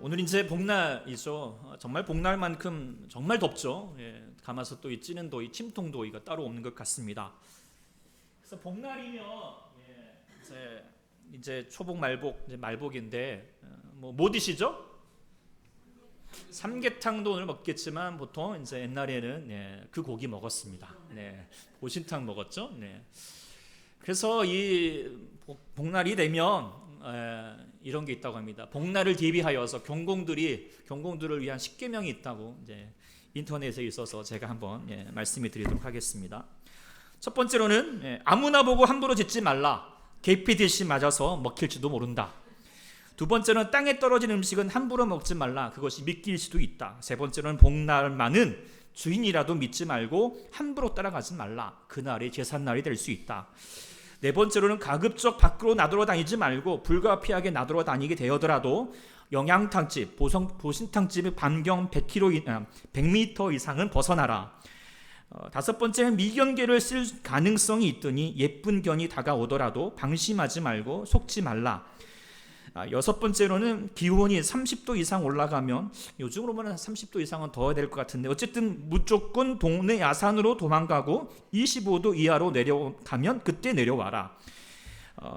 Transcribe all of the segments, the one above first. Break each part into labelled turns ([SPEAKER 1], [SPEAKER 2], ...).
[SPEAKER 1] 오늘 이제 복날이죠. 정말 복날만큼 정말 덥죠. 예, 가마솥도 찌는 더위, 침통 더위가 따로 없는 것 같습니다. 그래서 복날이면 이제 초복 말복 이제 말복인데 뭐 드시죠? 삼계탕도 오늘 먹겠지만 보통 이제 옛날에는 그 고기 먹었습니다. 보신탕 먹었죠. 그래서 이 복날이 되면 이런 게 있다고 합니다. 복날을 대비하여서 경공들을 위한 십계명이 있다고 이제 인터넷에 있어서 제가 한번 말씀을 드리도록 하겠습니다. 첫 번째로는 아무나 보고 함부로 짓지 말라. 계피듯이 맞아서 먹힐지도 모른다. 두 번째는 땅에 떨어진 음식은 함부로 먹지 말라. 그것이 미끼일 수도 있다. 세 번째는 복날만은 주인이라도 믿지 말고 함부로 따라가지 말라. 그날이 제삿날이 될 수 있다. 네 번째로는 가급적 밖으로 나돌아다니지 말고 불가피하게 나돌아다니게 되어더라도 영양탕집, 보신탕집의 반경 100m 이상은 벗어나라. 다섯 번째는 미견계를 쓸 가능성이 있더니 예쁜 견이 다가오더라도 방심하지 말고 속지 말라. 여섯 번째로는 기온이 30도 이상 올라가면, 요즘으로 보면 30도 이상은 더워야 될 것 같은데 어쨌든 무조건 동네 야산으로 도망가고 25도 이하로 내려가면 그때 내려와라.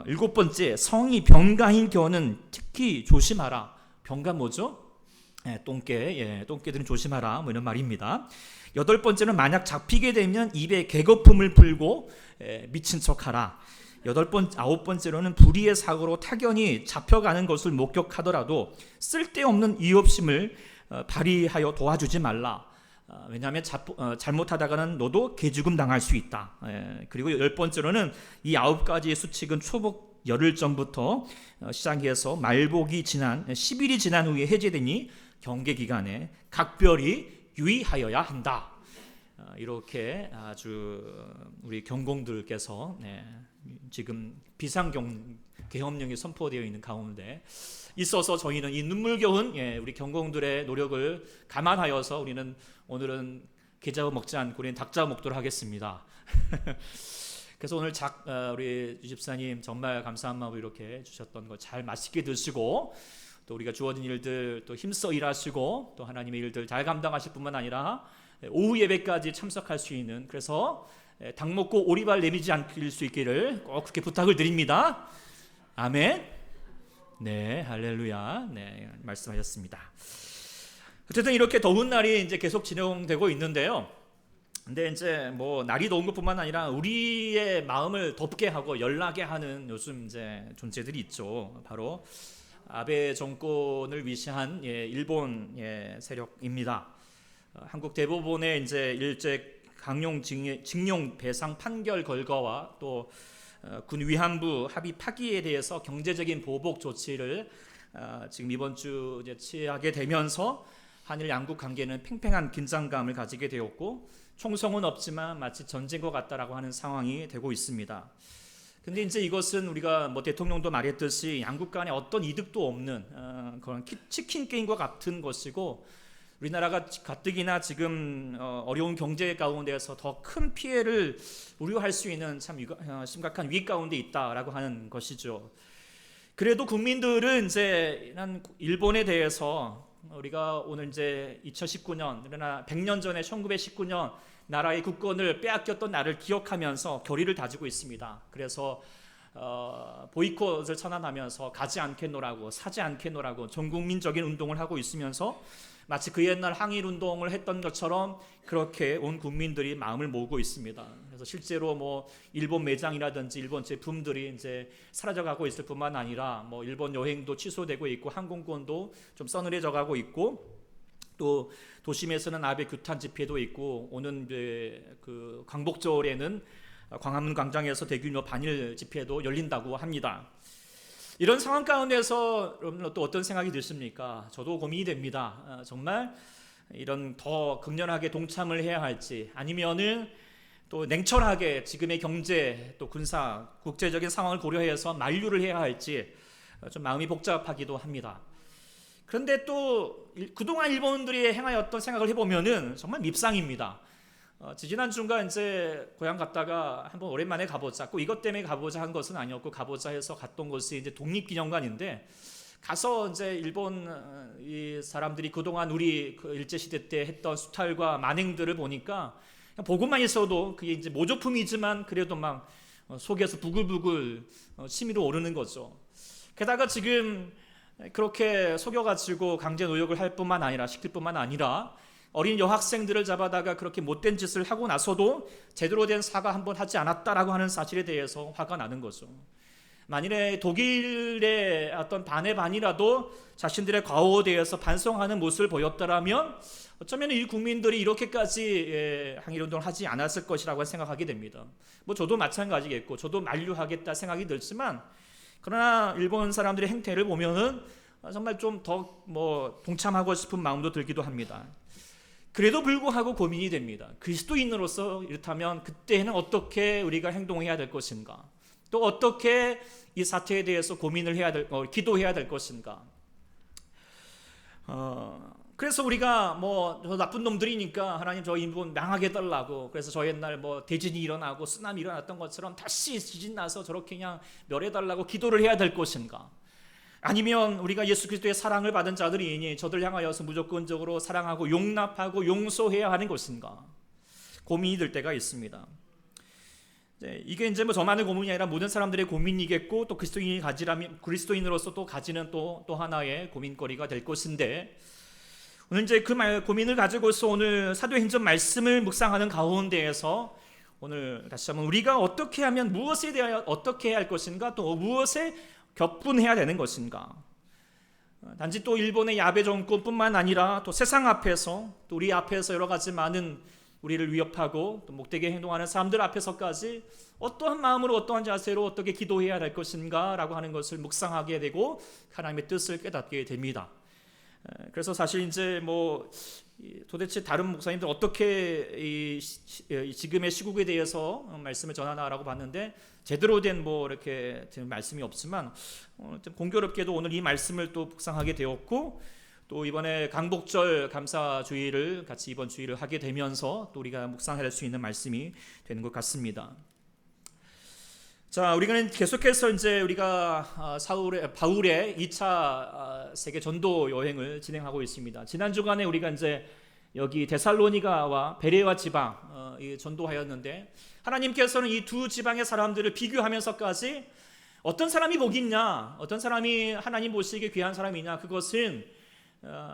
[SPEAKER 1] 일곱 번째, 성이 병가인 견은 특히 조심하라. 병가 뭐죠? 똥개들은 조심하라, 뭐 이런 말입니다. 여덟 번째는 만약 잡히게 되면 입에 개거품을 불고 미친 척하라. 아홉 번째로는 불의의 사고로 타견이 잡혀가는 것을 목격하더라도 쓸데없는 이op심을 발휘하여 도와주지 말라. 왜냐하면 잘못하다가는 너도 개죽음 당할 수 있다. 그리고 열 번째로는 이 9가지의 수칙은 초복 열흘 전부터 시작해서 말복이 지난 10일이 지난 후에 해제되니 경계 기간에 각별히 유의하여야 한다. 이렇게 아주 우리 경공들께서 지금 비상계엄령이 선포되어 있는 가운데 있어서 저희는 이 눈물겨운 우리 경공들의 노력을 감안하여서 우리는 오늘은 게잡아 먹지 않고 우리는 닭잡아 먹도록 하겠습니다. 그래서 오늘 우리 유집사님 정말 감사한 마음으로 이렇게 주셨던 거 잘 맛있게 드시고, 또 우리가 주어진 일들 또 힘써 일하시고 또 하나님의 일들 잘 감당하실 뿐만 아니라 오후 예배까지 참석할 수 있는, 그래서 닭 먹고 오리발 내밀지 않을 수 있기를 꼭 그렇게 부탁을 드립니다. 아멘. 네, 할렐루야. 말씀하셨습니다. 어쨌든 이렇게 더운 날이 이제 계속 진행되고 있는데요. 근데 이제 뭐 날이 더운 것뿐만 아니라 우리의 마음을 덥게 하고 열나게 하는 요즘 이제 존재들이 있죠. 바로 아베 정권을 위시한 일본 세력입니다. 한국 대법원의 이제 일제 강용 징용 배상 판결 결과와 또 군 위안부 합의 파기에 대해서 경제적인 보복 조치를 지금 이번 주 이제 취하게 되면서 한일 양국 관계는 팽팽한 긴장감을 가지게 되었고, 총성은 없지만 마치 전쟁과 같다라고 하는 상황이 되고 있습니다. 근데 이제 이것은 우리가 뭐 대통령도 말했듯이 양국 간에 어떤 이득도 없는 그런 치킨 게임과 같은 것이고, 우리나라가 가뜩이나 지금 어려운 경제 가운데서 더 큰 피해를 우려할 수 있는 참 심각한 위기 가운데 있다라고 하는 것이죠. 그래도 국민들은 이제 일본에 대해서 우리가 오늘 이제 2019년, 그러나 100년 전에 1919년 나라의 국권을 빼앗겼던 날을 기억하면서 결의를 다지고 있습니다. 그래서 보이콧을 선언하면서 가지 않겠노라고, 사지 않겠노라고 전국민적인 운동을 하고 있으면서 마치 그 옛날 항일 운동을 했던 것처럼 그렇게 온 국민들이 마음을 모으고 있습니다. 그래서 실제로 뭐 일본 매장이라든지 일본 제품들이 이제 사라져가고 있을 뿐만 아니라 뭐 일본 여행도 취소되고 있고 항공권도 좀 서늘해져 가고 있고, 또 도심에서는 아베 규탄 집회도 있고, 오는 그 광복절에는 광화문 광장에서 대규모 반일 집회도 열린다고 합니다. 이런 상황 가운데서 여러분 또 어떤 생각이 드십니까? 저도 고민이 됩니다. 정말 이런 더 극렬하게 동참을 해야 할지, 아니면은 또 냉철하게 지금의 경제 또 군사 국제적인 상황을 고려해서 만류를 해야 할지 좀 마음이 복잡하기도 합니다. 그런데 또 그동안 일본들이 행하였던 생각을 해보면은 정말 밉상입니다. 지지난주인가 이제 고향 갔다가 한번 오랜만에 가보자, 꼭 이것 때문에 가보자 한 것은 아니었고, 가보자 해서 갔던 곳이 이제 독립기념관인데, 가서 이제 일본 이 사람들이 그동안 우리 그 일제 시대 때 했던 수탈과 만행들을 보니까 그냥 보고만 있어도 그게 이제 모조품이지만 그래도 막 속에서 부글부글 치밀어 오르는 거죠. 게다가 지금 그렇게 속여가지고 강제 노역을 할 뿐만 아니라 시킬 뿐만 아니라 어린 여학생들을 잡아다가 그렇게 못된 짓을 하고 나서도 제대로 된 사과 한번 하지 않았다라고 하는 사실에 대해서 화가 나는 거죠. 만일에 독일의 어떤 반의 반이라도 자신들의 과오에 대해서 반성하는 모습을 보였더라면 어쩌면 이 국민들이 이렇게까지 항일운동을 하지 않았을 것이라고 생각하게 됩니다. 뭐 저도 마찬가지겠고 저도 만류하겠다 생각이 들지만, 그러나 일본 사람들의 행태를 보면은 정말 좀 더 뭐 동참하고 싶은 마음도 들기도 합니다. 그래도 불구하고 고민이 됩니다. 그리스도인으로서 이렇다면 그때는 어떻게 우리가 행동해야 될 것인가? 또 어떻게 이 사태에 대해서 고민을 해야 기도해야 될 것인가? 그래서 우리가 뭐 나쁜 놈들이니까 하나님 저 인분 망하게 달라고, 그래서 저 옛날 뭐 대진이 일어나고 쓰나미 일어났던 것처럼 다시 지진 나서 저렇게 그냥 멸해달라고 기도를 해야 될 것인가? 아니면 우리가 예수 그리스도의 사랑을 받은 자들이니 저들 향하여서 무조건적으로 사랑하고 용납하고 용서해야 하는 것인가? 고민이 될 때가 있습니다. 이게 이제 뭐 저만의 고민이 아니라 모든 사람들의 고민이겠고, 또 그리스도인으로서 또 가지는 또 하나의 고민거리가 될 것인데, 오늘 이제 그 고민을 가지고서 오늘 사도행전 말씀을 묵상하는 가운데에서 오늘 다시 한번 우리가 어떻게 하면 무엇에 대하여 어떻게 해야 할 것인가, 또 무엇에 격분해야 되는 것인가. 단지 또 일본의 야베 정권뿐만 아니라 또 세상 앞에서, 또 우리 앞에서 여러 가지 많은 우리를 위협하고 또 목되게 행동하는 사람들 앞에서까지 어떠한 마음으로 어떠한 자세로 어떻게 기도해야 할 것인가 라고 하는 것을 묵상하게 되고 하나님의 뜻을 깨닫게 됩니다. 그래서 사실 이제 뭐 도대체 다른 목사님들 어떻게 지금의 시국에 대해서 말씀을 전하나라고 봤는데 제대로 된 뭐 이렇게 말씀이 없지만 좀 공교롭게도 오늘 이 말씀을 또 묵상하게 되었고, 또 이번에 강복절 감사주의를 같이 이번 주일을 하게 되면서 또 우리가 묵상할 수 있는 말씀이 되는 것 같습니다. 자, 우리는 계속해서 이제 우리가 바울의 2차 세계 전도 여행을 진행하고 있습니다. 지난 주간에 우리가 이제 여기 데살로니가와 베레아 지방 전도하였는데, 하나님께서는 이 두 지방의 사람들을 비교하면서까지 어떤 사람이 복이 있냐, 어떤 사람이 하나님 보시기에 귀한 사람이냐, 그것은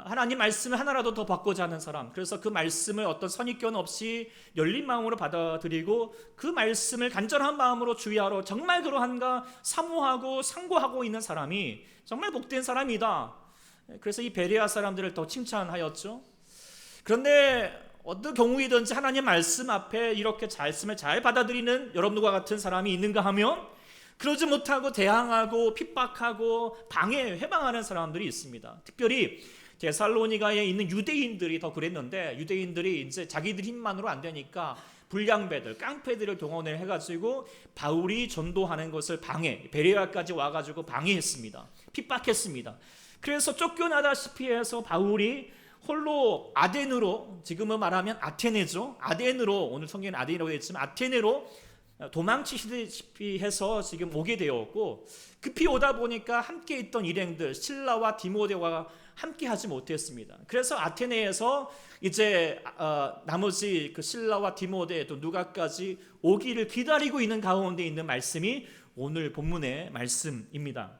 [SPEAKER 1] 하나님 말씀을 하나라도 더 받고자 하는 사람, 그래서 그 말씀을 어떤 선입견 없이 열린 마음으로 받아들이고 그 말씀을 간절한 마음으로 주의하러 정말 그러한가 사모하고 상고하고 있는 사람이 정말 복된 사람이다. 그래서 이 베레아 사람들을 더 칭찬하였죠. 그런데 어떤 경우이든지 하나님 말씀 앞에 이렇게 말씀을 잘 받아들이는 여러분과 같은 사람이 있는가 하면, 그러지 못하고 대항하고 핍박하고 해방하는 사람들이 있습니다. 특별히 데살로니가에 있는 유대인들이 더 그랬는데, 유대인들이 이제 자기들 힘만으로 안 되니까 불량배들, 깡패들을 동원을 해가지고 바울이 전도하는 것을 베레아까지 와가지고 방해했습니다. 핍박했습니다. 그래서 쫓겨나다시피 해서 바울이 홀로 아덴으로, 지금은 말하면 아테네죠. 아덴으로, 오늘 성경은 아덴이라고 했지만 아테네로 도망치시다시피 해서 지금 오게 되었고, 급히 오다 보니까 함께 있던 일행들 실라와 디모데와 함께 하지 못했습니다. 그래서 아테네에서 이제 나머지 그 실라와 디모데 또 누가까지 오기를 기다리고 있는 가운데 있는 말씀이 오늘 본문의 말씀입니다.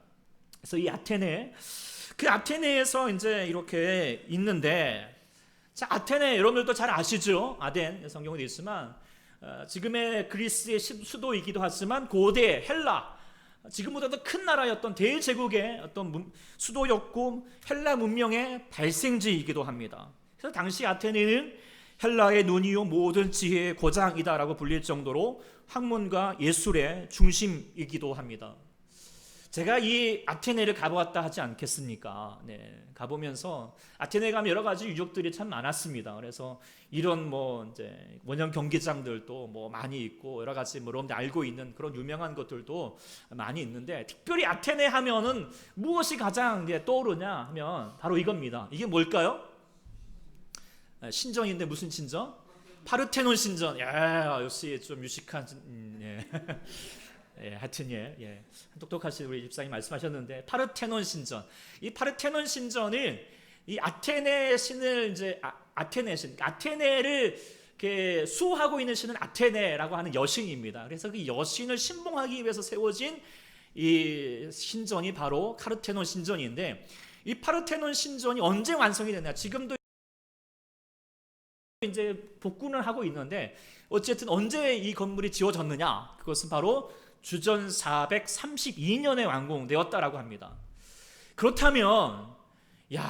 [SPEAKER 1] 그래서 이 아테네에서 이제 이렇게 있는데, 자, 아테네 여러분들도 잘 아시죠? 아덴 성경에 있지만 지금의 그리스의 수도이기도 하지만 고대 헬라, 지금보다 더 큰 나라였던 대제국의 어떤 수도였고 헬라 문명의 발생지이기도 합니다. 그래서 당시 아테네는 헬라의 논이요 모든 지혜의 고장이다라고 불릴 정도로 학문과 예술의 중심이기도 합니다. 제가 이 아테네를 가보았다 하지 않겠습니까? 네, 가보면서 아테네 가면 여러 가지 유적들이 참 많았습니다. 그래서 이런 뭐 이제 원형 경기장들도 뭐 많이 있고 여러 가지 뭐 여러분들 알고 있는 그런 유명한 것들도 많이 있는데, 특별히 아테네 하면은 무엇이 가장 떠오르냐 하면 바로 이겁니다. 이게 뭘까요? 신전인데 무슨 신전? 파르테논 신전. 야, 역시 좀 유식한. 예. 하여튼 똑똑하신 우리 집사님 말씀하셨는데 파르테논 신전. 이 파르테논 신전은 이 아테네 신을 이제 아테네 신, 아테네를 이렇게 수호하고 있는 신은 아테네라고 하는 여신입니다. 그래서 그 여신을 신봉하기 위해서 세워진 이 신전이 바로 파르테논 신전인데, 이 파르테논 신전이 언제 완성이 됐냐? 지금도 이제 복구를 하고 있는데, 어쨌든 언제 이 건물이 지어졌느냐? 그것은 바로 주전 432년에 완공되었다라고 합니다. 그렇다면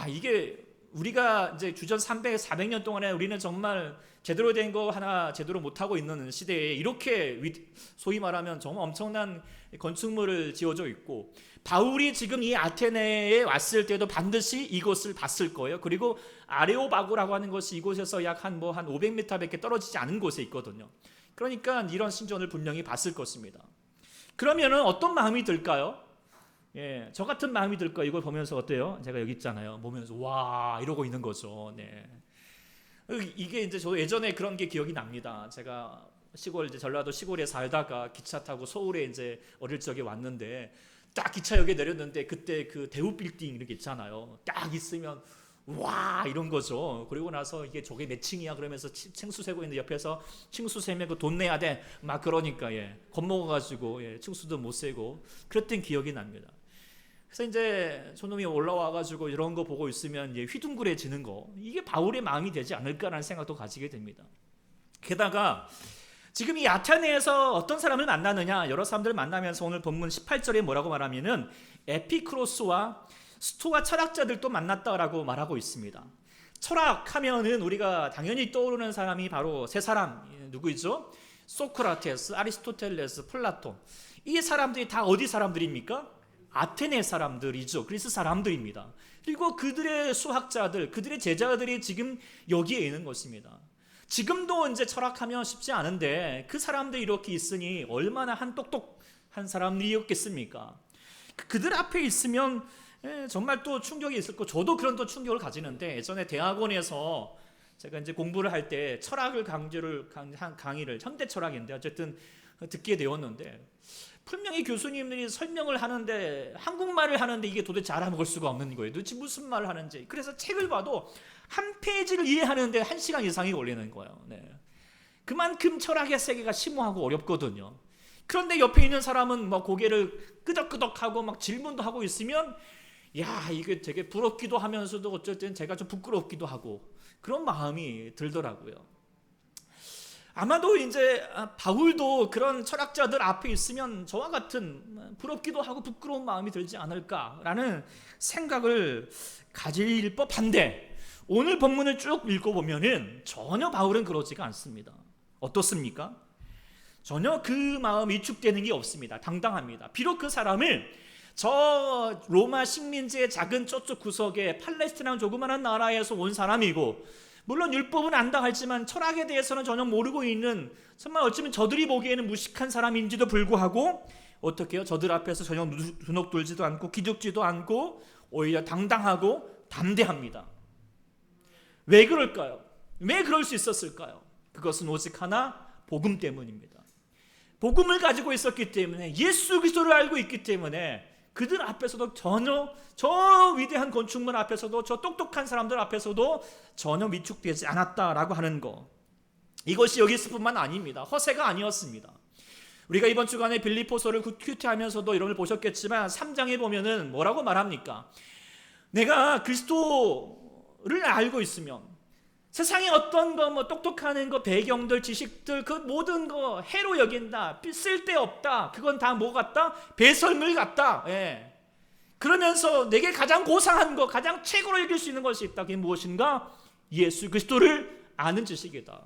[SPEAKER 1] 이게 우리가 이제 주전 400년 동안에 우리는 정말 제대로 된 거 하나 제대로 못하고 있는 시대에 이렇게 소위 말하면 정말 엄청난 건축물을 지어져 있고, 바울이 지금 이 아테네에 왔을 때도 반드시 이곳을 봤을 거예요. 그리고 아레오바고라고 하는 것이 이곳에서 약 한 500m밖에 떨어지지 않은 곳에 있거든요. 그러니까 이런 신전을 분명히 봤을 것입니다. 그러면은 어떤 마음이 들까요? 저 같은 마음이 들까요? 이걸 보면서 어때요? 제가 여기 있잖아요. 보면서 와 이러고 있는 거죠. 이게 이제 저도 예전에 그런 게 기억이 납니다. 제가 시골, 이제 전라도 시골에 살다가 기차 타고 서울에 이제 어릴 적에 왔는데, 딱 기차역에 내렸는데 그때 그 대우 빌딩 이렇게 있잖아요. 딱 있으면 와 이런 거죠. 그리고 나서 이게 저게 몇 층이야 그러면서 층수 세고 있는데 옆에서 층수 세면 그 돈 내야 돼 막 그러니까 겁먹어가지고 층수도 못 세고 그랬던 기억이 납니다. 그래서 이제 저놈이 올라와가지고 이런 거 보고 있으면 휘둥그레지는 거, 이게 바울의 마음이 되지 않을까라는 생각도 가지게 됩니다. 게다가 지금 이 아테네에서 어떤 사람을 만나느냐, 여러 사람들을 만나면서 오늘 본문 18절에 뭐라고 말하면은 에피크로스와 스토아 철학자들도 만났다라고 말하고 있습니다. 철학하면은 우리가 당연히 떠오르는 사람이 바로 세 사람, 누구이죠? 소크라테스, 아리스토텔레스, 플라톤. 이 사람들이 다 어디 사람들입니까? 아테네 사람들이죠. 그리스 사람들입니다. 그리고 그들의 수학자들, 그들의 제자들이 지금 여기에 있는 것입니다. 지금도 이제 철학하면 쉽지 않은데 그 사람들이 이렇게 있으니 얼마나 한 똑똑한 사람들이었겠습니까? 그들 앞에 있으면 정말 또 충격이 있을 거. 저도 그런 또 충격을 가지는데, 예전에 대학원에서 제가 이제 공부를 할 때 철학을 강의를 현대 철학인데 어쨌든 듣게 되었는데, 분명히 교수님들이 설명을 하는데 한국말을 하는데 이게 도대체 알아먹을 수가 없는 거예요. 도대체 무슨 말을 하는지. 그래서 책을 봐도 한 페이지를 이해하는데 1시간 이상이 걸리는 거예요. 그만큼 철학의 세계가 심오하고 어렵거든요. 그런데 옆에 있는 사람은 막 고개를 끄덕끄덕하고 막 질문도 하고 있으면 이게 되게 부럽기도 하면서도 어쨌든 제가 좀 부끄럽기도 하고 그런 마음이 들더라고요. 아마도 이제 바울도 그런 철학자들 앞에 있으면 저와 같은 부럽기도 하고 부끄러운 마음이 들지 않을까라는 생각을 가질 법한데, 오늘 본문을 쭉 읽어보면은 전혀 바울은 그러지가 않습니다. 어떻습니까? 전혀 그 마음이 위축되는 게 없습니다. 당당합니다. 비록 그 사람을 저 로마 식민지의 작은 저쪽 구석에 팔레스티나 조그마한 나라에서 온 사람이고, 물론 율법은 안다 할지만 철학에 대해서는 전혀 모르고 있는, 정말 어쩌면 저들이 보기에는 무식한 사람인지도 불구하고 어떻게 해요? 저들 앞에서 전혀 두둑 돌지도 않고 기죽지도 않고 오히려 당당하고 담대합니다. 왜 그럴까요? 왜 그럴 수 있었을까요? 그것은 오직 하나, 복음 때문입니다. 복음을 가지고 있었기 때문에, 예수 그리스도를 알고 있기 때문에 그들 앞에서도 전혀, 저 위대한 건축물 앞에서도, 저 똑똑한 사람들 앞에서도 전혀 위축되지 않았다라고 하는 거, 이것이 여기 있을 뿐만 아닙니다. 허세가 아니었습니다. 우리가 이번 주간에 빌립보서를 큐티하면서도 이런 걸 보셨겠지만 3장에 보면은 뭐라고 말합니까? 내가 그리스도를 알고 있으면 세상에 어떤 거 똑똑한 거, 배경들, 지식들, 그 모든 거 해로 여긴다, 쓸데없다, 그건 다 뭐 같다? 배설물 같다. 그러면서 내게 가장 고상한 거, 가장 최고로 여길 수 있는 것이 있다. 그게 무엇인가? 예수 그리스도를 아는 지식이다.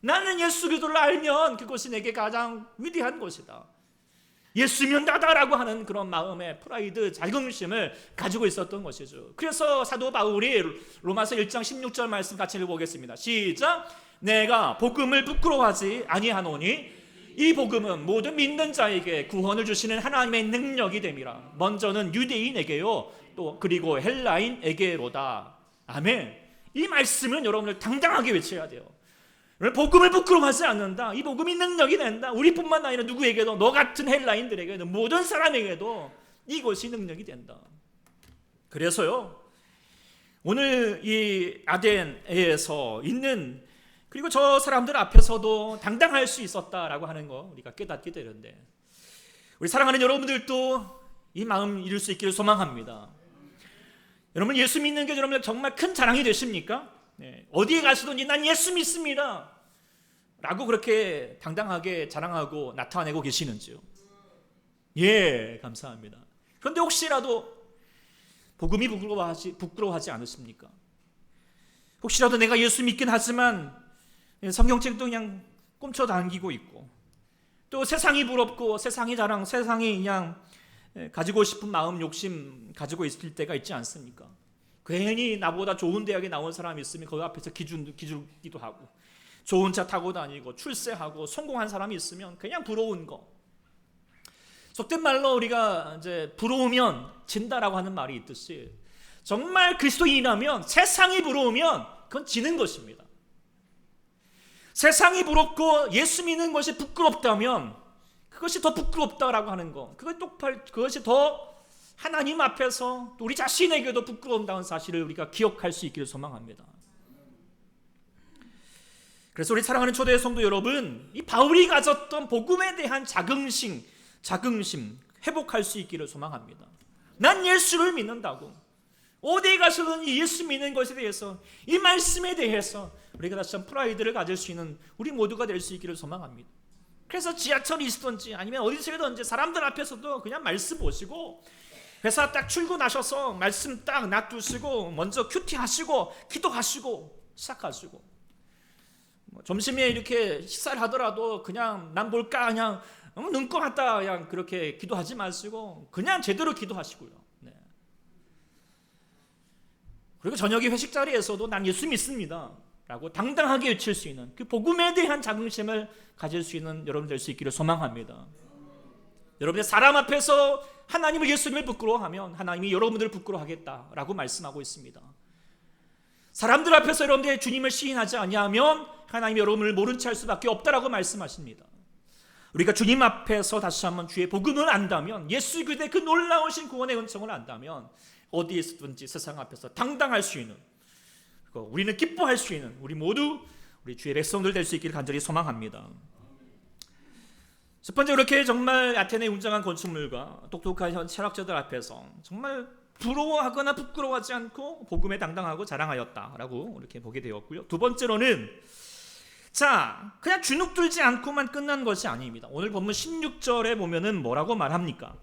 [SPEAKER 1] 나는 예수 그리스도를 알면 그것이 내게 가장 위대한 것이다. 예수면 나다라고 하는 그런 마음의 프라이드, 자긍심을 가지고 있었던 것이죠. 그래서 사도 바울이 로마서 1장 16절 말씀 같이 읽어보겠습니다. 시작. 내가 복음을 부끄러워하지 아니하노니 이 복음은 모든 믿는 자에게 구원을 주시는 하나님의 능력이 됨이라. 먼저는 유대인에게요, 또 그리고 헬라인에게로다. 아멘. 이 말씀은 여러분들 당당하게 외쳐야 돼요. 복음을 부끄러워하지 않는다. 이 복음이 능력이 된다. 우리뿐만 아니라 누구에게도, 너 같은 헬라인들에게도, 모든 사람에게도 이것이 능력이 된다. 그래서요, 오늘 이 아덴에서 있는, 그리고 저 사람들 앞에서도 당당할 수 있었다라고 하는 거 우리가 깨닫게 되는데, 우리 사랑하는 여러분들도 이 마음 이룰 수 있기를 소망합니다. 여러분, 예수 믿는 게 여러분 정말 큰 자랑이 되십니까? 어디에 가시든지 난 예수 믿습니다 라고 그렇게 당당하게 자랑하고 나타내고 계시는지요? 예, 감사합니다. 그런데 혹시라도 복음이 부끄러워하지 않으십니까? 혹시라도 내가 예수 믿긴 하지만 성경책도 그냥 꼼쳐당기고 있고, 또 세상이 부럽고 세상이 자랑, 세상이 그냥 가지고 싶은 마음, 욕심 가지고 있을 때가 있지 않습니까? 괜히 나보다 좋은 대학에 나온 사람이 있으면 거기 앞에서 기죽기도 하고, 좋은 차 타고 다니고 출세하고 성공한 사람이 있으면 그냥 부러운 거. 속된 말로 우리가 이제 부러우면 진다라고 하는 말이 있듯이, 정말 그리스도인이라면 세상이 부러우면 그건 지는 것입니다. 세상이 부럽고 예수 믿는 것이 부끄럽다면 그것이 더 부끄럽다라고 하는 거, 그것이 더 하나님 앞에서 또 우리 자신에게도 부끄러운다는 사실을 우리가 기억할 수 있기를 소망합니다. 그래서 우리 사랑하는 초대 성도 여러분, 이 바울이 가졌던 복음에 대한 자긍심 회복할 수 있기를 소망합니다. 난 예수를 믿는다고, 어디에 가서든 예수 믿는 것에 대해서, 이 말씀에 대해서 우리가 다시 한번 프라이드를 가질 수 있는 우리 모두가 될 수 있기를 소망합니다. 그래서 지하철이 있든지 아니면 어디서든지 사람들 앞에서도 그냥 말씀 보시고, 회사 딱 출근하셔서 말씀 딱 놔두시고 먼저 큐티하시고 기도하시고 시작하시고, 점심에 이렇게 식사를 하더라도 그냥 난 뭘까 그냥 눈 감았다 그냥 그렇게 기도하지 마시고 그냥 제대로 기도하시고요. 네. 그리고 저녁에 회식 자리에서도 난 예수 믿습니다 라고 당당하게 외칠 수 있는 그 복음에 대한 자긍심을 가질 수 있는 여러분 될 수 있기를 소망합니다. 여러분의 사람 앞에서 하나님을, 예수님을 부끄러워하면 하나님이 여러분들을 부끄러워하겠다라고 말씀하고 있습니다. 사람들 앞에서 여러분들의 주님을 시인하지 아니하면 하나님이 여러분을 모른 채 할 수밖에 없다라고 말씀하십니다. 우리가 주님 앞에서 다시 한번 주의 복음을 안다면, 예수 그리스도의 그 놀라우신 구원의 은총을 안다면 어디에 있든지 세상 앞에서 당당할 수 있는, 우리는 기뻐할 수 있는 우리 모두 우리 주의 백성들 될 수 있기를 간절히 소망합니다. 첫 번째, 이렇게 정말 아테네의 웅장한 건축물과 똑똑한 철학자들 앞에서 정말 부러워하거나 부끄러워하지 않고 복음에 당당하고 자랑하였다라고 이렇게 보게 되었고요. 두 번째로는, 그냥 주눅 들지 않고만 끝난 것이 아닙니다. 오늘 본문 16절에 보면은 뭐라고 말합니까?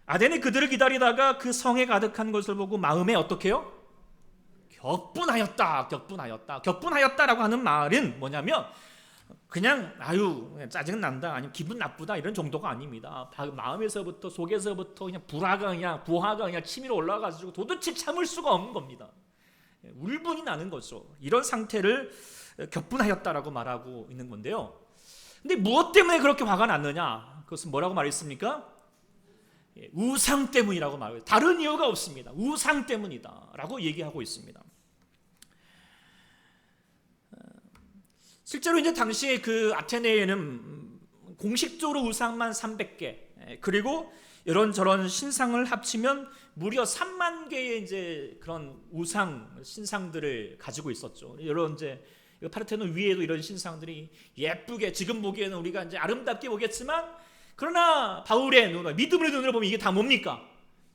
[SPEAKER 1] 아덴이 그들을 기다리다가 그 성에 가득한 것을 보고 마음에 어떻게 해요? 격분하였다라고 하는 말은 뭐냐면 그냥 짜증난다 아니면 기분 나쁘다 이런 정도가 아닙니다. 마음에서부터 속에서부터 그냥 부하가 그냥 치밀어 올라가지고 도대체 참을 수가 없는 겁니다. 울분이 나는 거죠. 이런 상태를 격분하였다라고 말하고 있는 건데요. 근데 무엇 때문에 그렇게 화가 났느냐? 그것은 뭐라고 말했습니까? 우상 때문이라고 말해요. 다른 이유가 없습니다. 우상 때문이다라고 얘기하고 있습니다. 실제로 이제 당시에 그 아테네에는 공식적으로 우상만 300개, 그리고 이런저런 신상을 합치면 무려 3만 개의 이제 그런 우상 신상들을 가지고 있었죠. 이런 이제 파르테논 위에도 이런 신상들이 예쁘게, 지금 보기에는 우리가 이제 아름답게 보겠지만, 그러나 바울의 눈, 믿음의 눈으로 보면 이게 다 뭡니까?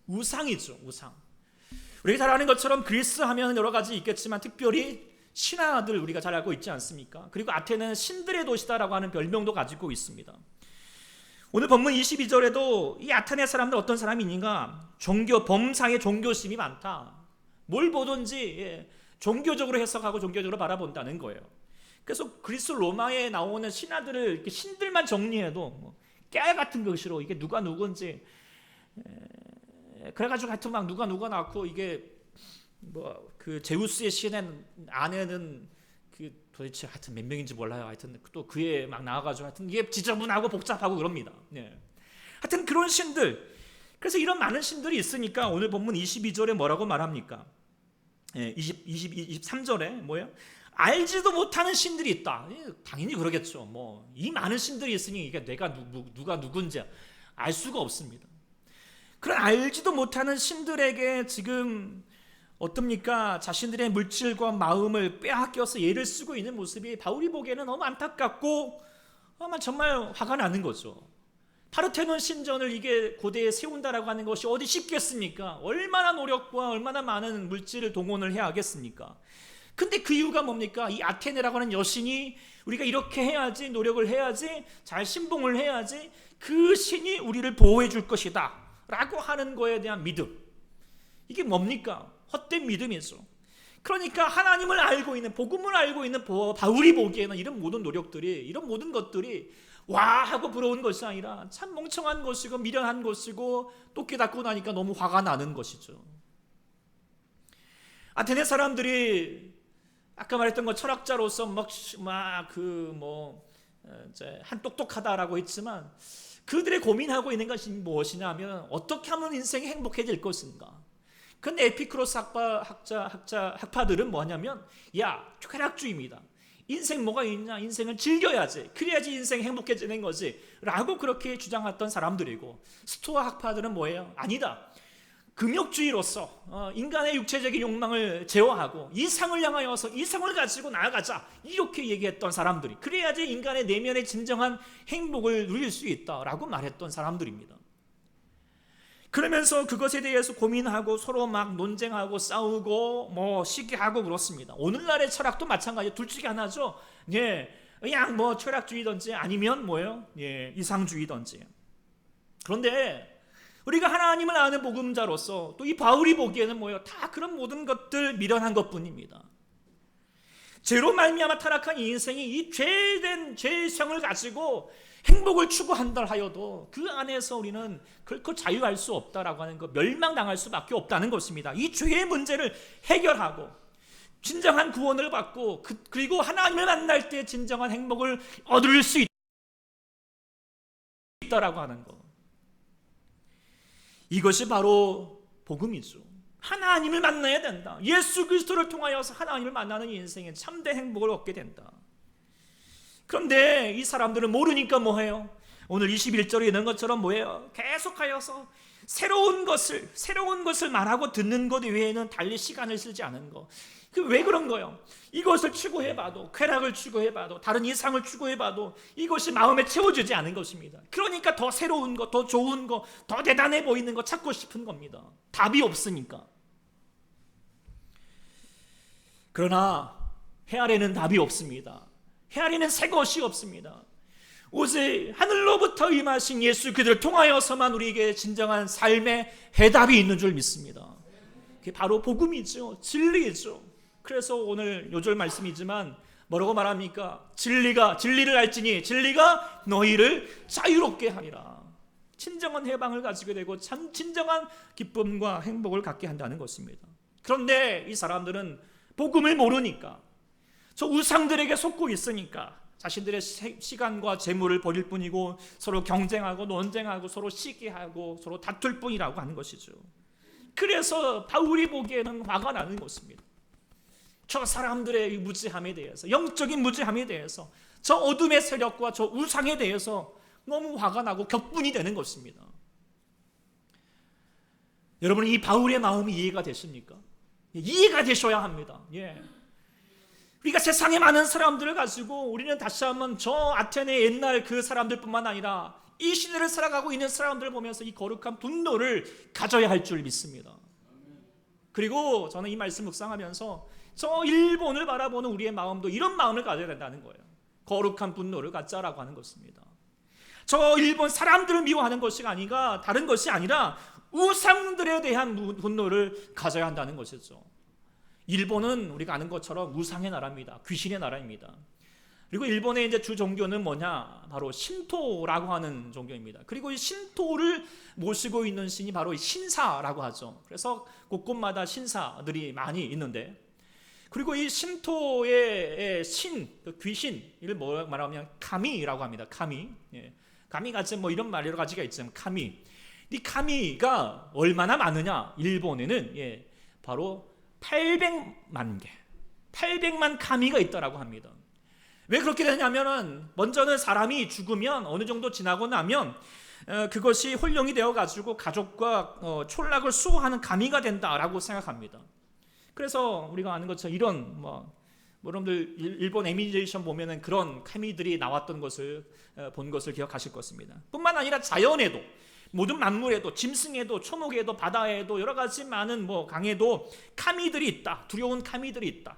[SPEAKER 1] 우상이죠, 우상. 우리가 잘 아는 것처럼 그리스 하면 여러 가지 있겠지만 특별히 신화들 우리가 잘 알고 있지 않습니까? 그리고 아테네는 신들의 도시다라고 하는 별명도 가지고 있습니다. 오늘 본문 22절에도 이 아테네 사람들 어떤 사람이 있는가? 범상의 종교심이 많다. 뭘 보든지 종교적으로 해석하고 종교적으로 바라본다는 거예요. 그래서 그리스 로마에 나오는 신화들을 이렇게 신들만 정리해도 깨알 같은 것으로 이게 누가 누군지, 그래가지고 하여튼 막 누가 낳고, 이게 그 제우스의 신의 아내는 도대체 하여튼 몇 명인지 몰라요. 하여튼 또 그에 막 나와가지고 하여튼 이게 지저분하고 복잡하고 그럽니다. 하여튼 그런 신들. 그래서 이런 많은 신들이 있으니까 오늘 본문 22절에 뭐라고 말합니까? 23절에 뭐예요? 알지도 못하는 신들이 있다. 당연히 그러겠죠. 이 많은 신들이 있으니 이게 내가 누가 누군지 알 수가 없습니다. 그런 알지도 못하는 신들에게 지금 어떻습니까? 자신들의 물질과 마음을 빼앗겨서 예를 쓰고 있는 모습이 바울이 보기에는 너무 안타깝고 정말 화가 나는 거죠. 파르테논 신전을 이게 고대에 세운다라고 하는 것이 어디 쉽겠습니까? 얼마나 노력과 얼마나 많은 물질을 동원을 해야 하겠습니까? 근데 그 이유가 뭡니까? 이 아테네라고 하는 여신이 우리가 이렇게 해야지, 노력을 해야지, 잘 신봉을 해야지, 그 신이 우리를 보호해 줄 것이다 라고 하는 거에 대한 믿음. 이게 뭡니까? 헛된 믿음이죠. 그러니까 하나님을 알고 있는, 복음을 알고 있는 바울이 보기에는 이런 모든 노력들이, 이런 모든 것들이 와 하고 부러운 것이 아니라 참 멍청한 것이고 미련한 것이고 또 깨닫고 나니까 너무 화가 나는 것이죠. 아테네 사람들이 아까 말했던 것 철학자로서 한 똑똑하다라고 했지만 그들의 고민하고 있는 것이 무엇이냐면 어떻게 하면 인생이 행복해질 것인가. 근데 에피크로스 학파들은 뭐냐면 쾌락주의입니다. 인생 뭐가 있냐? 인생을 즐겨야지. 그래야지 인생이 행복해지는 거지 라고 그렇게 주장했던 사람들이고, 스토아 학파들은 뭐예요? 아니다. 금욕주의로서 인간의 육체적인 욕망을 제어하고 이상을 향하여서 이상을 가지고 나아가자 이렇게 얘기했던 사람들이, 그래야지 인간의 내면의 진정한 행복을 누릴 수 있다라고 말했던 사람들입니다. 그러면서 그것에 대해서 고민하고 서로 막 논쟁하고 싸우고 시기하고 그렇습니다. 오늘날의 철학도 마찬가지. 둘 중에 하나죠. 그냥 철학주의든지 아니면 이상주의든지. 그런데 우리가 하나님을 아는 복음자로서 또 이 바울이 보기에는 다 그런 모든 것들 미련한 것뿐입니다. 죄로 말미암아 타락한 이 인생이 이 죄된 죄성을 가지고 행복을 추구한다 하여도 그 안에서 우리는 결코 자유할 수 없다라고 하는 것, 멸망당할 수밖에 없다는 것입니다. 이 죄의 문제를 해결하고 진정한 구원을 받고 그리고 하나님을 만날 때 진정한 행복을 얻을 수 있다라고 하는 것, 이것이 바로 복음이죠. 하나님을 만나야 된다. 예수 그리스도를 통하여서 하나님을 만나는 인생에 참된 행복을 얻게 된다. 그런데 이 사람들은 모르니까 뭐해요? 오늘 21절에 있는 것처럼 뭐예요? 계속하여서 새로운 것을 말하고 듣는 것 외에는 달리 시간을 쓰지 않은 거. 왜 그런 거예요? 이것을 추구해봐도, 쾌락을 추구해봐도, 다른 이상을 추구해봐도 이것이 마음에 채워지지 않은 것입니다. 그러니까 더 새로운 거, 더 좋은 거, 더 대단해 보이는 거 찾고 싶은 겁니다. 답이 없으니까. 그러나 헤아리는 답이 없습니다. 헤아리는 새 것이 없습니다. 오직 하늘로부터 임하신 예수 그들을 통하여서만 우리에게 진정한 삶의 해답이 있는 줄 믿습니다. 그게 바로 복음이죠. 진리이죠. 그래서 오늘 요절 말씀이지만 뭐라고 말합니까? 진리를 알지니 진리가 너희를 자유롭게 하리라. 진정한 해방을 가지게 되고 참 진정한 기쁨과 행복을 갖게 한다는 것입니다. 그런데 이 사람들은 복음을 모르니까, 저 우상들에게 속고 있으니까 자신들의 시간과 재물을 버릴 뿐이고 서로 경쟁하고 논쟁하고 서로 시기하고 서로 다툴 뿐이라고 하는 것이죠. 그래서 바울이 보기에는 화가 나는 것입니다. 저 사람들의 무지함에 대해서, 영적인 무지함에 대해서, 저 어둠의 세력과 저 우상에 대해서 너무 화가 나고 격분이 되는 것입니다. 여러분, 이 바울의 마음이 이해가 되십니까? 이해가 되셔야 합니다. 우리가 세상에 많은 사람들을 가지고 우리는 다시 한번 저 아테네 옛날 그 사람들뿐만 아니라 이 시대를 살아가고 있는 사람들을 보면서 이 거룩한 분노를 가져야 할 줄 믿습니다. 그리고 저는 이 말씀 묵상하면서 저 일본을 바라보는 우리의 마음도 이런 마음을 가져야 된다는 거예요. 거룩한 분노를 갖자라고 하는 것입니다. 저 일본 사람들을 미워하는 것이 아니라 다른 것이 아니라 우상들에 대한 분노를 가져야 한다는 것이죠. 일본은 우리가 아는 것처럼 우상의 나라입니다. 귀신의 나라입니다. 그리고 일본의 이제 주 종교는 뭐냐? 바로 신토라고 하는 종교입니다. 그리고 이 신토를 모시고 있는 신이 바로 신사라고 하죠. 그래서 곳곳마다 신사들이 많이 있는데, 그리고 이 신토의 귀신을 뭐라고 말하면 카미라고 합니다. 카미같이 이런 말 여러 가지가 있지만 카미. 이 카미가 얼마나 많으냐? 일본에는 바로 800만 개. 800만 가미가 있다라고 합니다. 왜 그렇게 되냐면은 먼저는 사람이 죽으면 어느 정도 지나고 나면 그것이 혼령이 되어가지고 가족과 촌락을 수호하는 가미가 된다라고 생각합니다. 그래서 우리가 아는 것처럼 이런 여러분들 일본 애니메이션 보면은 그런 가미들이 나왔던 것을 본 것을 기억하실 것입니다. 뿐만 아니라 자연에도 모든 만물에도 짐승에도 초목에도 바다에도 여러 가지 많은 강에도 카미들이 있다. 두려운 카미들이 있다.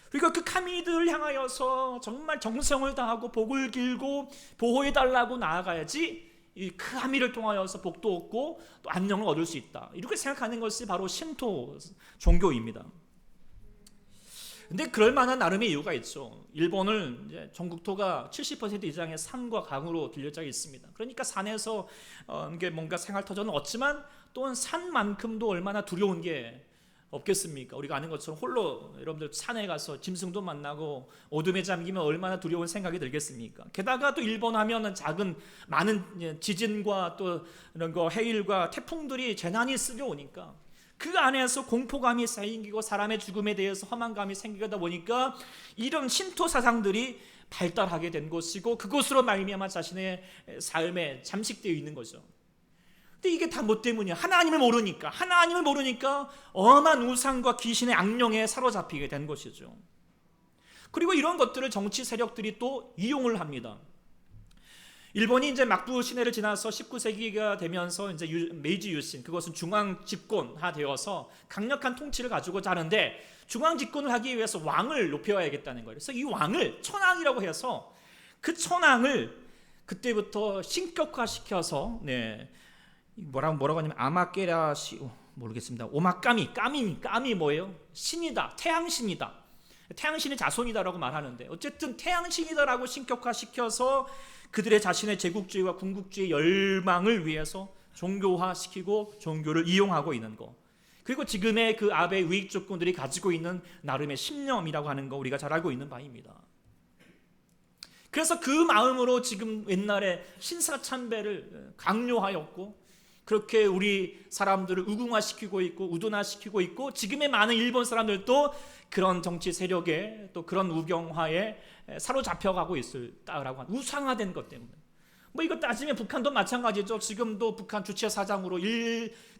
[SPEAKER 1] 그러니까 그 카미들을 향하여서 정말 정성을 다하고 복을 길고 보호해달라고 나아가야지 그 카미를 통하여서 복도 얻고 또 안녕을 얻을 수 있다. 이렇게 생각하는 것이 바로 신토 종교입니다. 근데 그럴 만한 나름의 이유가 있죠. 일본은 이제 전국토가 70% 이상의 산과 강으로 둘러져 있습니다. 그러니까 산에서 이게 뭔가 생활터전은 얻지만 또한 산만큼도 얼마나 두려운 게 없겠습니까? 우리가 아는 것처럼 홀로 여러분들 산에 가서 짐승도 만나고 어둠에 잠기면 얼마나 두려운 생각이 들겠습니까? 게다가 또 일본 하면은 많은 지진과 또 이런 거 해일과 태풍들이 재난이 쓸려오니까 그 안에서 공포감이 생기고 사람의 죽음에 대해서 허망감이 생기다 보니까 이런 신토 사상들이 발달하게 된 것이고 그것으로 말미암아 자신의 삶에 잠식되어 있는 거죠. 근데 이게 다 뭐 때문이야? 하나님을 모르니까 엄한 우상과 귀신의 악령에 사로잡히게 된 것이죠. 그리고 이런 것들을 정치 세력들이 또 이용을 합니다. 일본이 이제 막부 시대를 지나서 19세기가 되면서 이제 메이지 유신, 그것은 중앙 집권화되어서 강력한 통치를 가지고자 하는데 중앙 집권을 하기 위해서 왕을 높여야겠다는 거예요. 그래서 이 왕을 천황이라고 해서 그 천황을 그때부터 신격화시켜서 뭐라고 하냐면 아마케라시 모르겠습니다. 까미 뭐예요? 신이다. 태양신이다. 태양신의 자손이다라고 말하는데 어쨌든 태양신이다라고 신격화시켜서 그들의 자신의 제국주의와 군국주의 열망을 위해서 종교화시키고 종교를 이용하고 있는 거. 그리고 지금의 그 아베 우익 조건들이 가지고 있는 나름의 신념이라고 하는 거 우리가 잘 알고 있는 바입니다. 그래서 그 마음으로 지금 옛날에 신사참배를 강요하였고 그렇게 우리 사람들을 우궁화시키고 있고 우둔화시키고 있고 지금의 많은 일본 사람들도 그런 정치 세력에 또 그런 우경화에 사로잡혀가고 있다라고 하는 우상화된 것 때문에 이거 따지면 북한도 마찬가지죠. 지금도 북한 주체 사장으로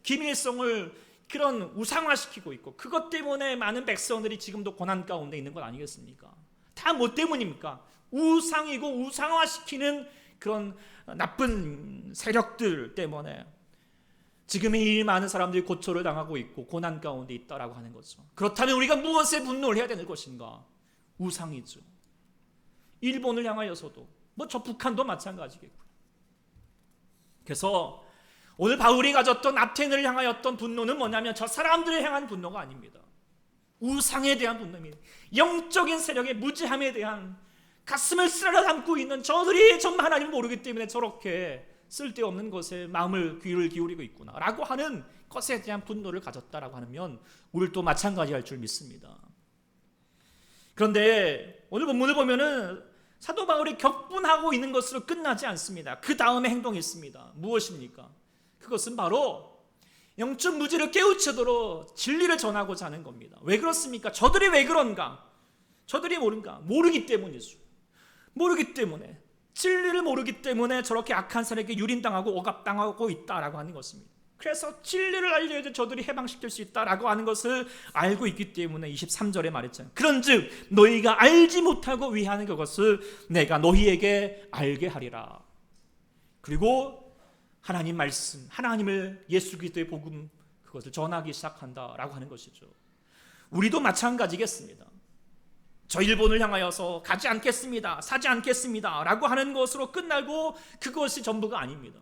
[SPEAKER 1] 김일성을 그런 우상화시키고 있고 그것 때문에 많은 백성들이 지금도 고난 가운데 있는 것 아니겠습니까? 다 뭐 때문입니까? 우상이고 우상화시키는 그런 나쁜 세력들 때문에 지금의 이 많은 사람들이 고초를 당하고 있고 고난 가운데 있다라고 하는 거죠. 그렇다면 우리가 무엇에 분노를 해야 되는 것인가? 우상이죠. 일본을 향하여서도 저 북한도 마찬가지겠고요. 그래서 오늘 바울이 가졌던 아테네를 향하였던 분노는 뭐냐면 저 사람들을 향한 분노가 아닙니다. 우상에 대한 분노입니다. 영적인 세력의 무지함에 대한 가슴을 쓸어 담고 있는 저들이 정말 하나님을 모르기 때문에 저렇게 쓸데없는 것에 귀를 기울이고 있구나 라고 하는 것에 대한 분노를 가졌다라고 하면 우리도 마찬가지할 줄 믿습니다. 그런데 오늘 본문을 보면은 사도 바울이 격분하고 있는 것으로 끝나지 않습니다. 그 다음에 행동이 있습니다. 무엇입니까? 그것은 바로 영적 무지를 깨우치도록 진리를 전하고자 하는 겁니다. 왜 그렇습니까? 저들이 왜 그런가? 저들이 모르기 때문이죠. 모르기 때문에 진리를 모르기 때문에 저렇게 악한 사람에게 유린당하고 억압당하고 있다라고 하는 것입니다. 그래서 진리를 알려야 저들이 해방시킬 수 있다라고 하는 것을 알고 있기 때문에 23절에 말했잖아요. 그런즉 너희가 알지 못하고 위하는 그것을 내가 너희에게 알게 하리라. 그리고 하나님 말씀, 하나님을 예수 그리스도의 복음 그것을 전하기 시작한다라고 하는 것이죠. 우리도 마찬가지겠습니다. 저 일본을 향하여서 가지 않겠습니다, 사지 않겠습니다 라고 하는 것으로 끝나고 그것이 전부가 아닙니다.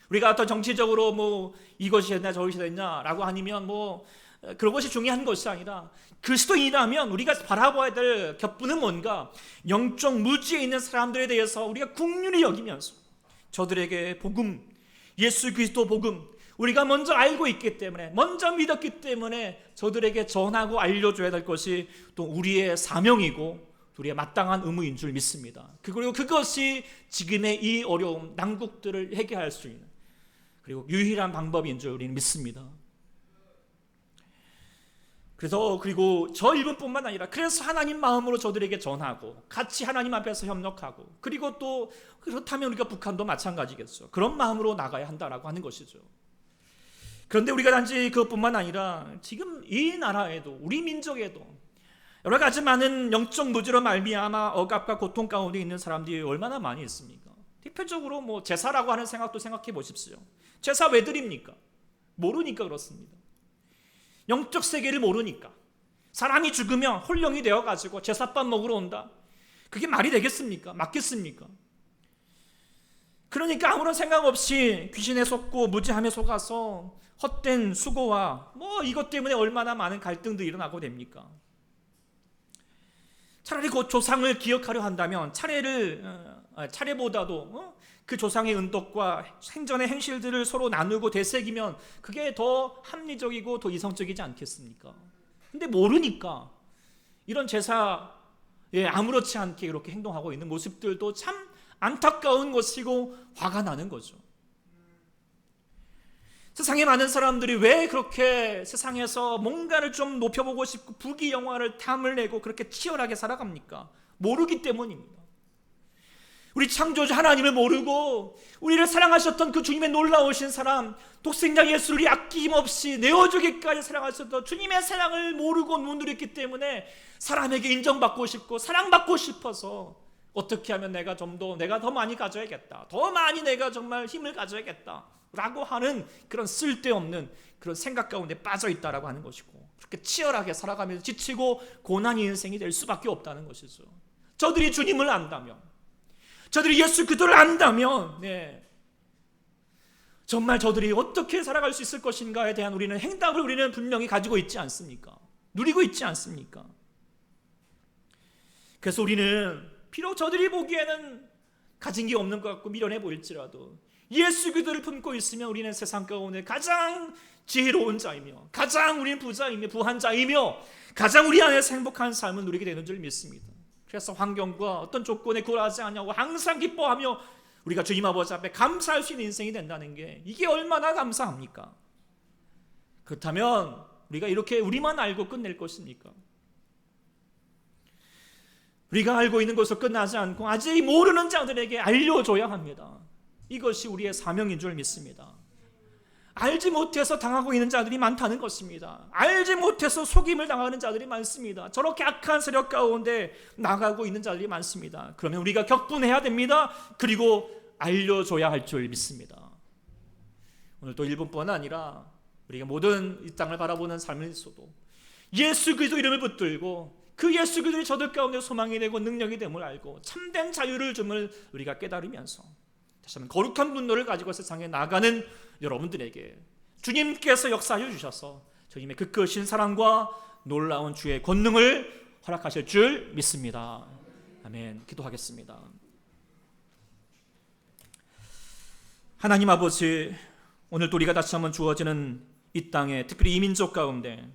[SPEAKER 1] 우리가 더 정치적으로 이것이 됐냐 저것이 됐냐 라고 아니면 그런 것이 중요한 것이 아니라 그리스도인이라면 우리가 바라봐야 될 격분은 뭔가 영적 무지에 있는 사람들에 대해서 우리가 긍휼히 여기면서 저들에게 복음, 예수 그리스도 복음 우리가 먼저 알고 있기 때문에 먼저 믿었기 때문에 저들에게 전하고 알려줘야 될 것이 또 우리의 사명이고 우리의 마땅한 의무인 줄 믿습니다. 그리고 그것이 지금의 이 어려움 난국들을 해결할 수 있는 그리고 유일한 방법인 줄 우리는 믿습니다. 그리고 저 일본뿐만 아니라 그래서 하나님 마음으로 저들에게 전하고 같이 하나님 앞에서 협력하고, 그리고 또 그렇다면 우리가 북한도 마찬가지겠죠. 그런 마음으로 나가야 한다라고 하는 것이죠. 그런데 우리가 단지 그것뿐만 아니라 지금 이 나라에도, 우리 민족에도 여러 가지 많은 영적 무지로 말미암아 억압과 고통 가운데 있는 사람들이 얼마나 많이 있습니까? 대표적으로 뭐 제사라고 하는 생각도 생각해 보십시오. 제사 왜 드립니까? 모르니까 그렇습니다. 영적 세계를 모르니까. 사람이 죽으면 홀령이 되어가지고 제사밥 먹으러 온다. 그게 말이 되겠습니까? 맞겠습니까? 그러니까 아무런 생각 없이 귀신에 속고 무지함에 속아서 헛된 수고와 뭐 이것 때문에 얼마나 많은 갈등들이 일어나고 됩니까? 차라리 그 조상을 기억하려 한다면 차례보다도 그 조상의 은덕과 생전의 행실들을 서로 나누고 되새기면 그게 더 합리적이고 더 이성적이지 않겠습니까? 근데 모르니까 이런 제사에 아무렇지 않게 이렇게 행동하고 있는 모습들도 참 안타까운 것이고 화가 나는 거죠. 세상에 많은 사람들이 왜 그렇게 세상에서 뭔가를 좀 높여보고 싶고 부귀영화를 탐을 내고 그렇게 치열하게 살아갑니까? 모르기 때문입니다. 우리 창조주 하나님을 모르고 우리를 사랑하셨던 그 주님의 놀라우신 사랑, 독생자 예수를 아낌없이 내어주기까지 사랑하셨던 주님의 사랑을 모르고 누렸기 때문에 사람에게 인정받고 싶고 사랑받고 싶어서 어떻게 하면 내가 더 많이 가져야겠다, 더 많이 내가 정말 힘을 가져야겠다 라고 하는 그런 쓸데없는 그런 생각 가운데 빠져 있다라고 하는 것이고, 그렇게 치열하게 살아가면서 지치고 고난의 인생이 될 수밖에 없다는 것이죠. 저들이 주님을 안다면, 저들이 예수 그리스도를 안다면 정말 저들이 어떻게 살아갈 수 있을 것인가에 대한 행답을 우리는 분명히 가지고 있지 않습니까? 누리고 있지 않습니까? 그래서 우리는 비록 저들이 보기에는 가진 게 없는 것 같고 미련해 보일지라도 예수 그리스도를 품고 있으면 우리는 세상 가운데 가장 지혜로운 자이며 가장 우리는 부자이며 부한 자이며 가장 우리 안에서 행복한 삶을 누리게 되는 줄 믿습니다. 그래서 환경과 어떤 조건에 굴하지 않냐고 항상 기뻐하며 우리가 주님 아버지 앞에 감사할 수 있는 인생이 된다는 게 이게 얼마나 감사합니까? 그렇다면 우리가 이렇게 우리만 알고 끝낼 것입니까? 우리가 알고 있는 것으로 끝나지 않고 아직 모르는 자들에게 알려줘야 합니다. 이것이 우리의 사명인 줄 믿습니다. 알지 못해서 당하고 있는 자들이 많다는 것입니다. 알지 못해서 속임을 당하는 자들이 많습니다. 저렇게 악한 세력 가운데 나가고 있는 자들이 많습니다. 그러면 우리가 격분해야 됩니다. 그리고 알려줘야 할 줄 믿습니다. 오늘 또 일본뿐만 아니라 우리가 모든 이 땅을 바라보는 삶에서도 예수 그리스도 이름을 붙들고 그 예수 그리스도의 저들 가운데 소망이 되고 능력이 됨을 알고 참된 자유를 줌을 우리가 깨달으면서 다시 한번 거룩한 분노를 가지고 세상에 나가는 여러분들에게 주님께서 역사하여 주셔서 주님의 그 크신 사랑과 놀라운 주의 권능을 허락하실 줄 믿습니다. 아멘. 기도하겠습니다. 하나님 아버지, 오늘 또 우리가 다시 한번 주어지는 이 땅에, 특별히 이 민족 가운데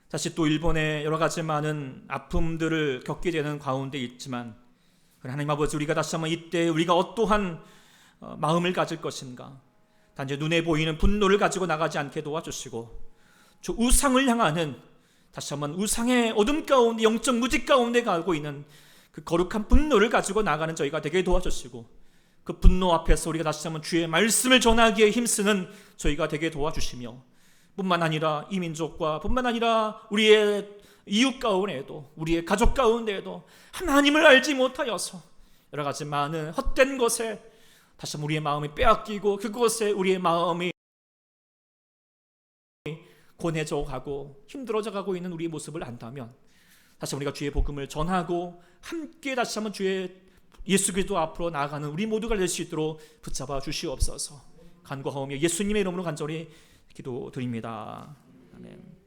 [SPEAKER 1] 다시 또 일본의 여러 가지 많은 아픔들을 겪게 되는 가운데 있지만, 하나님 아버지, 우리가 다시 한번 이때 우리가 어떠한 마음을 가질 것인가, 단지 눈에 보이는 분노를 가지고 나가지 않게 도와주시고 저 우상을 향하는 다시 한번 우상의 어둠 가운데 영적 무지 가운데 가고 있는 그 거룩한 분노를 가지고 나가는 저희가 되게 도와주시고 그 분노 앞에서 우리가 다시 한번 주의 말씀을 전하기에 힘쓰는 저희가 되게 도와주시며 뿐만 아니라 이 민족과 뿐만 아니라 우리의 이웃 가운데에도 우리의 가족 가운데에도 하나님을 알지 못하여서 여러 가지 많은 헛된 것에 다시 한번 우리의 마음이 빼앗기고 그것에 우리의 마음이 고뇌져 가고 힘들어져 가고 있는 우리의 모습을 안다면 다시 우리가 주의 복음을 전하고 함께 다시 한번 주의 예수 그리스도 앞으로 나아가는 우리 모두가 될 수 있도록 붙잡아 주시옵소서. 간구하오며 예수님의 이름으로 간절히 기도드립니다. 아멘.